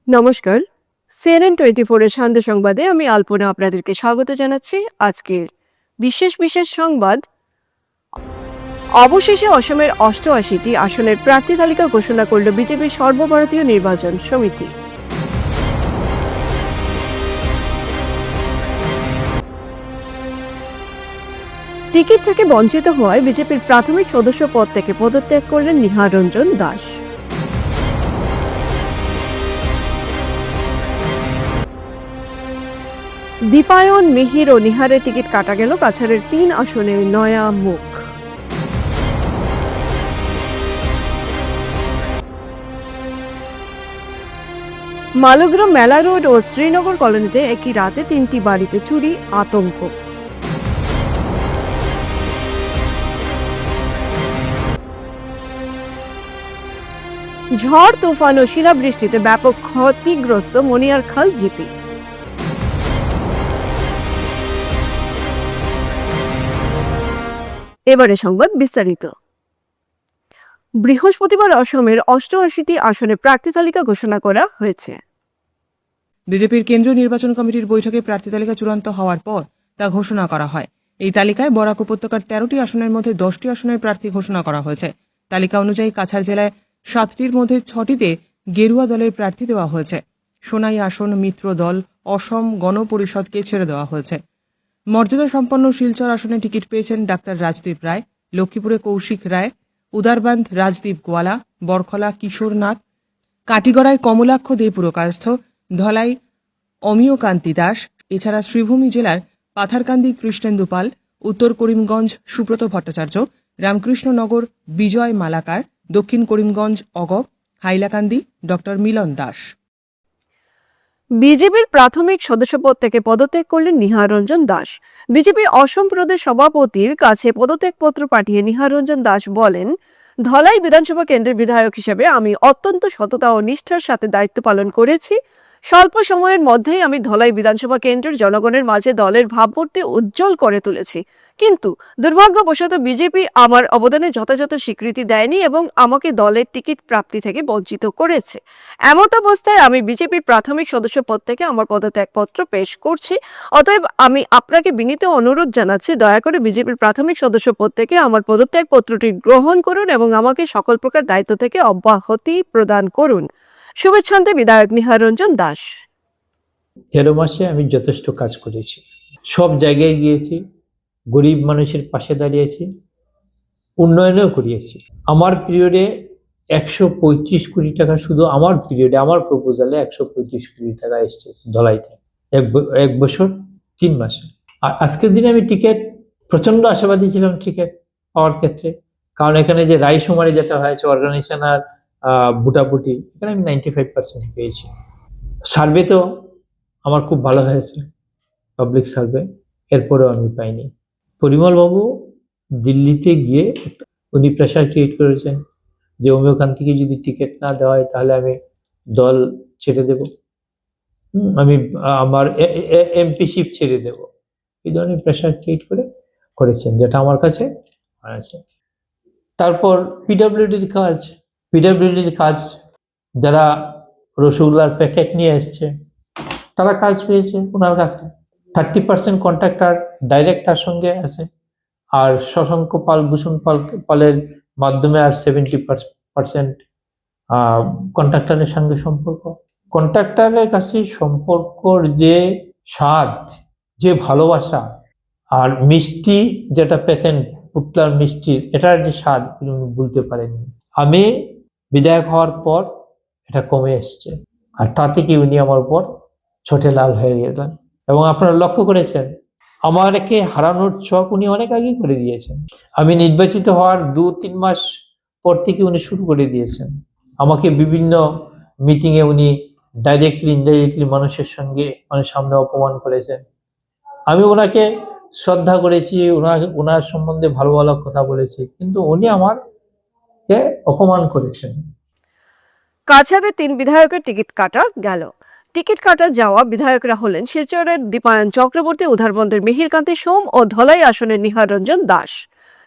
নমস্কার, CNN24 এর সান্ধ্য সংবাদে আমি আলপনা আপনাদেরকে স্বাগত জানাচ্ছি। আজকের বিশেষ সংবাদ, অবশেষে অসমের ৮৮টি আসনের প্রার্থী তালিকা ঘোষণা করল বিজেপির সর্বভারতীয় নির্বাচন সমিতি। টিকিট থেকে বঞ্চিত হওয়ায় বিজেপির প্রাথমিক সদস্য পদ থেকে পদত্যাগ করলেন নিহার রঞ্জন দাস। দীপায়ন, মিহির ও নিহারের টিকিট কাটা গেল কাছাড়ের ৩ আসনের নয়া মুখ। মালগ্রাম মেলা রোড ও শ্রীনগর কলোনিতে একই রাতে ৩টি বাড়িতে চুরি, আতঙ্ক। ঝড়, তুফান ও শিলাবৃষ্টিতে ব্যাপক ক্ষতিগ্রস্ত মনিয়ারখাল জিপি। এবারে সংবাদ বিস্তারিত। বৃহস্পতিবার অসমের ৮৮টি আসনে প্রার্থী তালিকা ঘোষণা করা হয়েছে। বিজেপির কেন্দ্রীয় নির্বাচন কমিটির বৈঠকে প্রার্থী তালিকা চূড়ান্ত হওয়ার পর তা ঘোষণা করা হয়। এই তালিকায় বরাক উপত্যকার ১৩টি আসনের মধ্যে ১০টি আসনের প্রার্থী ঘোষণা করা হয়েছে। তালিকা অনুযায়ী কাছাড় জেলায় ৭টির মধ্যে ৬টিতে গেরুয়া দলের প্রার্থী দেওয়া হয়েছে। সোনাই আসন মিত্র দল অসম গণ পরিষদকে ছেড়ে দেওয়া হয়েছে। মর্যাদা সম্পন্ন শিলচর আসনে টিকিট পেয়েছেন ডাক্তার রাজদীপ রায়, লক্ষ্মীপুরে কৌশিক রায়, উদারবান্ধ রাজদীপ গোয়ালা, বরখলা কিশোর নাথ, কাটিগড়ায় কমলাক্ষ দে পুরকায়স্থ, ধলাই অমিয়কান্তি দাস। এছাড়া শ্রীভূমি জেলার পাথারকান্দি কৃষ্ণেন্দু পাল, উত্তর করিমগঞ্জ সুব্রত ভট্টাচার্য, রামকৃষ্ণনগর বিজয় মালাকার, দক্ষিণ করিমগঞ্জ অগপ, হাইলাকান্দি ডক্টর মিলন দাস। বিজেপির প্রাথমিক সদস্যপদ থেকে পদত্যাগ করলেন নিহার রঞ্জন দাস। বিজেপি অসম প্রদেশ সভাপতির কাছে পদত্যাগপত্র পাঠিয়ে নিহার রঞ্জন দাস বলেন, ধলাই বিধানসভা কেন্দ্রের বিধায়ক হিসেবে আমি অত্যন্ত সততা ও নিষ্ঠার সাথে দায়িত্ব পালন করেছি। স্বল্প সময়ের মধ্যেই আমি ধলাই বিধানসভা কেন্দ্রের জনগণের মাঝে দলের ভাবমূর্তি উজ্জ্বল করে তুলেছি। কিন্তু দুর্ভাগ্যবশত বিজেপি আমার অবদানের যথাযথ স্বীকৃতি দেয়নি এবং আমাকে দলের টিকিট প্রাপ্তি থেকে বঞ্চিত করেছে। এমত অবস্থায় আমি বিজেপির প্রাথমিক সদস্য পদ থেকে আমার পদত্যাগপত্র পেশ করছি। অতএব আমি আপনাকে বিনীত অনুরোধ জানাচ্ছি, দয়া করে বিজেপির প্রাথমিক সদস্য পদ থেকে আমার পদত্যাগপত্রটি গ্রহণ করুন এবং আমাকে সকল প্রকার দায়িত্ব থেকে অব্যাহতি প্রদান করুন। শুভেচ্ছান্তে বিধায়ক নিহার রঞ্জন দাস। ১৩ মাসে আমি যথেষ্ট কাজ করেছি, সব জায়গায় গিয়েছি, গরিব মানুষের পাশে দাঁড়িয়েছি, উন্নয়নও করিয়েছি। আমার পিরিয়ডে ১৩৫ কোটি টাকা, শুধু আমার পিরিয়ডে আমার প্রপোজালে ১৩৫ কোটি টাকা এসছে ধলাইতে এক বছর ৩ মাসে। আর আজকের দিনে আমি টিকিট প্রচন্ড আশাবাদী ছিলাম টিকিট পাওয়ার ক্ষেত্রে, কারণ এখানে যে রায়শুমারি যেটা হয়েছে অর্গানাইজেশন আর বুটাবুটি, এখানে আমি 95% পেয়েছি। সার্ভে তো আমার খুব ভালো হয়েছে, পাবলিক সার্ভে, এরপরেও আমি পাইনি। পরিমল বাবু দিল্লিতে গিয়ে উনি প্রেশার ক্রিয়েট করেছেন যে ওখান থেকে যদি টিকিট না দেওয়া হয় তাহলে আমি দল ছেড়ে দেব, আমি আমার এমপিশিপ ছেড়ে দেব। এই ধরনের প্রেশার ক্রিয়েট করেছেন, যেটা আমার কাছে আছে। তারপর পিডব্লিউডির কাজ, যারা রসগোল্লার প্যাকেট নিয়ে এসছে তারা কাজ পেয়েছে ওনার কাছে। 30% কন্ট্রাক্টর ডাইরেক্ট তার সঙ্গে আছে, আর শশাঙ্ক পাল, ভূষণ পালের মাধ্যমে আর 70% কন্ট্রাক্টরের সঙ্গে সম্পর্ক। কন্ট্রাক্টরের কাছে সম্পর্কর যে স্বাদ, যে ভালোবাসা আর মিষ্টি যেটা পেতেন পুটলার মিষ্টির, এটার যে স্বাদ উনি বলতে পারেননি। আমি বিধায়ক হওয়ার পর এটা কমে এসছে, আর তাতে কি উনি আমার উপর ছোটে লাল হয়ে গেলেন। এবং আপনারা লক্ষ্য করেছেন আমাকে হারানোর ছক উনি অনেক আগে করে দিয়েছেন। আমি নির্বাচিত হওয়ার ২-৩ মাস পর থেকে উনি শুরু করে দিয়েছেন। আমাকে বিভিন্ন মিটিংয়ে উনি ডাইরেক্টলি ইনডাইরেক্টলি মানুষের সামনে অপমান করেছেন। আমি ওনাকে শ্রদ্ধা করেছি, ওনার সম্বন্ধে ভালো ভালো কথা বলেছি, কিন্তু উনি আমাকে অপমান করেছেন। কাছাড়ে ৩ বিধায়কের টিকিট কাটা গেল। টিকিট কাটা যাওয়া বিধায়করা হলেন শিলচরের দীপায়ন চক্রবর্তী, উধারবন্দের মিহিরকান্তি সোম ও ধলাই আসনের নিহার রঞ্জন দাস।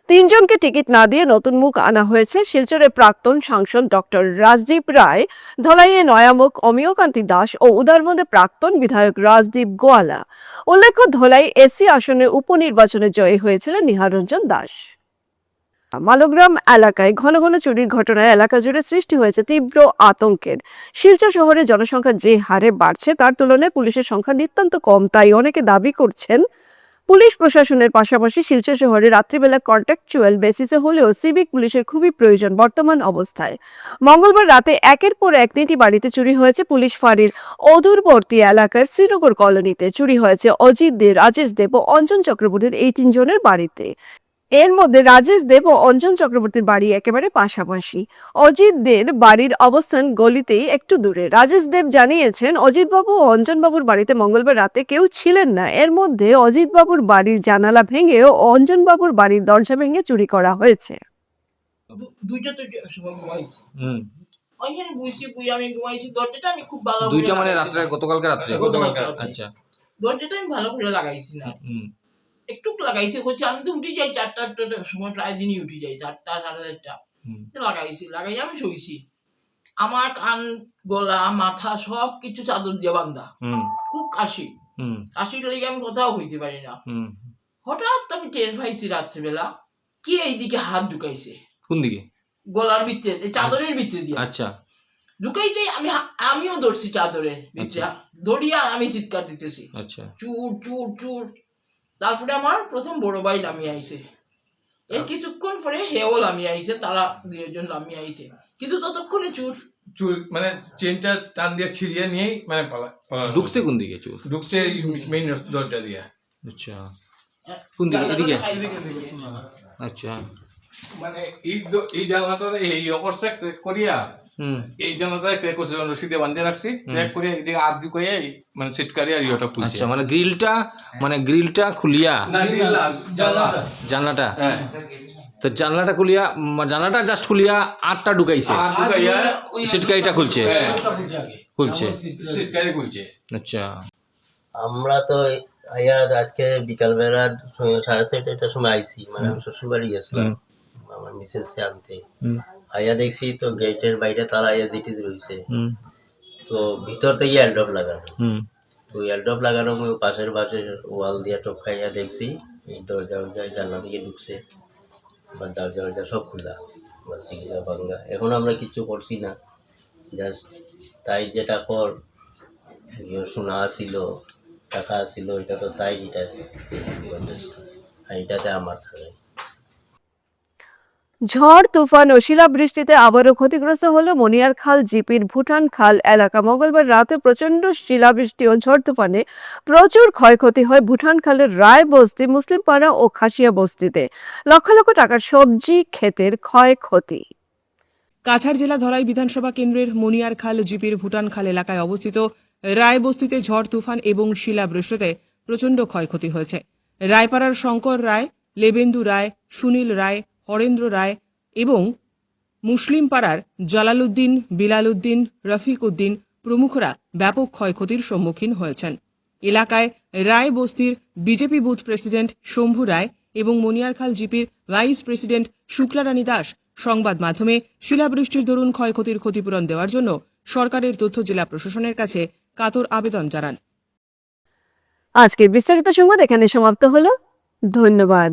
তিনজনকে টিকিট না দিয়ে নতুন মুখ আনা হয়েছে শিলচরের প্রাক্তন সাংসদ ডক্টর রাজদীপ রায়, ধলাইয়ে নয়ামুখ অমিয়কান্তি দাস ও উদারবন্দে প্রাক্তন বিধায়ক রাজদীপ গোয়ালা। উল্লেখ্য, ধলাই এসি আসনে উপনির্বাচনে জয়ী হয়েছিলেন নিহাররঞ্জন দাস। মালোগ্রাম এলাকায় ঘন ঘন চুরির ঘটনায় এলাকা জুড়ে সৃষ্টি হয়েছে তীব্র আতঙ্কের। শিলচর শহরে জনসংখ্যা যে হারে বাড়ছে তার তুলনায় পুলিশের সংখ্যা নিতান্ত কম, তাই অনেকে দাবি করছেন পুলিশ প্রশাসনের পাশাপাশি শিলচর শহরে রাত্রিবেলা কন্ট্রাকচুয়াল বেসিসে হলেও সিভিক পুলিশের খুবই প্রয়োজন বর্তমান অবস্থায়। মঙ্গলবার রাতে একের পর এক 3টি বাড়িতে চুরি হয়েছে পুলিশ ফাঁড়ির অদূরবর্তী এলাকার শ্রীনগর কলোনিতে। চুরি হয়েছে অজিত দে, রাজেশ দেব ও অঞ্জন চক্রবর্তীর এই 3 জনের বাড়িতে। এর মধ্যে রাজেশ দেব ও অঞ্জন চক্রবর্তীর বাড়ি একেবারে পাশাপাশি। অজিত দের বাড়ির অবস্থান গলিতেই একটু দূরে। রাজেশ দেব জানিয়েছেন, অজিতবাবু ও অঞ্জনবাবুর বাড়িতে মঙ্গলবার রাতে কেউ ছিলেন না। এর মধ্যে অজিতবাবুর বাড়ির জানালা ভেঙে ও অঞ্জনবাবুর বাড়ির দরজা ভেঙে চুরি করা হয়েছে। দুইটা তো সময় ঘুমাইছি। ওইখানে বুঝি আমি ঘুমাইছি, দরজাটা আমি খুব ভালো দুইটা করে মানে লাগাইছি। রাত্রে গতকালকে রাত্রে গতকালকে আচ্ছা দরজাটা আমি ভালো করে লাগাইছি না, একটু লাগাইছি। হচ্ছে আমি তো উঠে যাই 4টার সময়, প্রায় দিনই উঠে যাই 4টা 4:30। লাগাই আমি শুইছি। আমার কান, গলা, মাথা সব কিছু চাদর দিয়ে বান্ধা, খুব কাশির লেগে আমি কোথাও হইতে পারি না। হঠাৎ আমি টের পাইছি রাত্রিবেলা কি এইদিকে হাত ঢুকাইছে। কোন দিকে? গলার ভিতরে, চাদরের ভিতরে দিয়ে আচ্ছা ঢুকাই দিয়ে আমিও ধরছি চাদরের ভিতরে, ধরিয়া আমি চিৎকার দিতেছি, আচ্ছা চুর চুর চুর। তারপরে আমার প্রথম বড় ভাই নামিয়ে আইছে, এর কিছুক্ষণ পরে হেও নামিয়ে আইছে, তারা 2জন নামিয়ে আইছে, কিন্তু ততক্ষণে চুর মানে চেনটা টান দিয়ে ছিড়িয়ে নিয়েই মানে ঢুকছে কোন দিকে? চোর ঢুকছে মেইন দরজা দিয়ে। আচ্ছা কোন দিকে? এদিকে? এদিকে। আচ্ছা মানে এই জানলাটা এই অবস্থা ক্র্যাক করিয়া এই জানলাটা ক্র্যাক করছে, রশিদে বাঁধিয়ে রাখছি, ক্র্যাক করিয়া এদিকে আর দিকে মানে সিটকারি আর ইয়েটা খুলছে। আচ্ছা মানে গ্রিলটা খুলিয়া না জানলাটা, হ্যাঁ তো জানলাটা খুলিয়া, জানলাটা জাস্ট খুলিয়া আটটা ঢুকাইছে, আর ঢুকাইয়া সিটকারিটা খুলছে। হ্যাঁ খুলছে সিটকারি খুলছে। আচ্ছা আমরা তো আজকে বিকালবেলা 6:30টার সময় আইছি, মানে আমি শ্বশুর বাড়ি গেছিলাম আমার মিসেস আনতে। দেখছি তো গেটের বাইরে তালা জিটি রয়েছে, তো ভিতর থেকে এলডপ লাগানো। তো এলডপ লাগানো পাশের ওয়াল দিয়ে টপকাইয়া দেখছি এই দরজা জানলা দিকে ঢুকছে, বা দরজা সব খোলা, ভাঙ্গা। এখন আমরা কিচ্ছু করছি না, জাস্ট তাই যেটা পর শোনা আসিল, টাকা আসিল, এটা তো তাই, এটাতে আমার থাকে। ঝড়, তুফান ও শিলাবৃষ্টিতে আবারও ক্ষতিগ্রস্ত হলো মনিয়ারখাল জিপির ভুটান খাল এলাকা। মঙ্গলবার রাতে প্রচন্ড শিলাবৃষ্টি ও ঝড় তুফানে প্রচুর ক্ষয়ক্ষতি হয় ভুটান খালের রায় বস্তি, মুসলিমপাড়া ও খাসিয়া বস্তিতে। লক্ষ লক্ষ টাকার সবজি ক্ষেতের ক্ষয়ক্ষতি। কাছাড় জেলা ধলাই বিধানসভা কেন্দ্রের মনিয়ারখাল জিপির ভুটান খাল এলাকায় অবস্থিত রায় বস্তিতে ঝড় তুফান এবং শিলাবৃষ্টিতে প্রচণ্ড ক্ষয়ক্ষতি হয়েছে। রায়পাড়ার শঙ্কর রায়, লেবেন্দু রায়, সুনীল রায়, হরেন্দ্র রায় এবং মুসলিমপাড়ার জালালউদ্দিন, বিলালউদ্দিন, রফিক উদ্দিন প্রমুখরা ব্যাপক ক্ষয়ক্ষতির সম্মুখীন হয়েছেন। এলাকায় রায় বস্তির বিজেপি বুথ প্রেসিডেন্ট শম্ভু রায় এবং মনিয়ারখাল জিপির ভাইস প্রেসিডেন্ট শুক্লারানী দাস সংবাদ মাধ্যমে শিলাবৃষ্টির দরুন ক্ষয়ক্ষতির ক্ষতিপূরণ দেওয়ার জন্য সরকারের তথ্য জেলা প্রশাসনের কাছে কাতর আবেদন জানান। আজকের বিস্তারিত সংবাদ এখানে সমাপ্ত হলো। ধন্যবাদ।